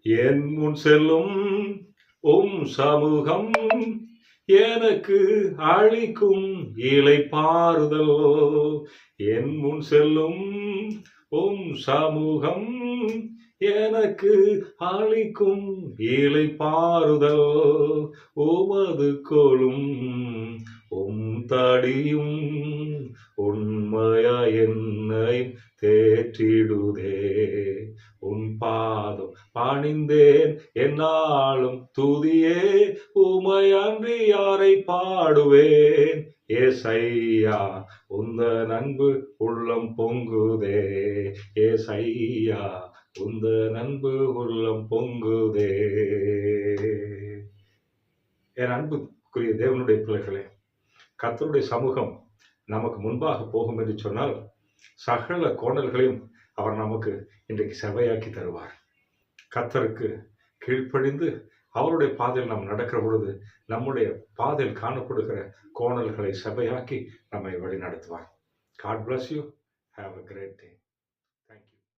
என் முன் செல்லும் சமூகம் எனக்கு அளிக்கும் இளைப்பாறுதல். என் முன் செல்லும் சமூகம் எனக்கு அளிக்கும் இளைப்பாறுதல். உமது கோலும் தடியும் உண்மையா என்னை தேற்றிடுதே. உன் பாதம் பணிந்தேன் என்னாலும் துதியே. உமையன்றி யாரை பாடுவேன். ஏசையா உந்த நண்பு உள்ளம் பொங்குதே. ஏசையா உந்த நண்பு உள்ளம் பொங்குதே. என் அன்புக்குரிய தேவனுடைய பிள்ளைகளே, கர்த்தருடைய சமூகம் நமக்கு முன்பாக போகும் என்று சொன்னால் சகல கோணல்களையும் அவர் நமக்கு இன்றைக்கு செவ்வையாக்கி தருவார். கர்த்தருக்கு கீழ்ப்படிந்து அவருடைய பாதையில் நாம் நடக்கிற பொழுது நம்முடைய பாதையில் காணப்படுகிற கோணல்களை செவ்வையாக்கி நம்மை வழி நடத்துவார். God bless you. Have a great day.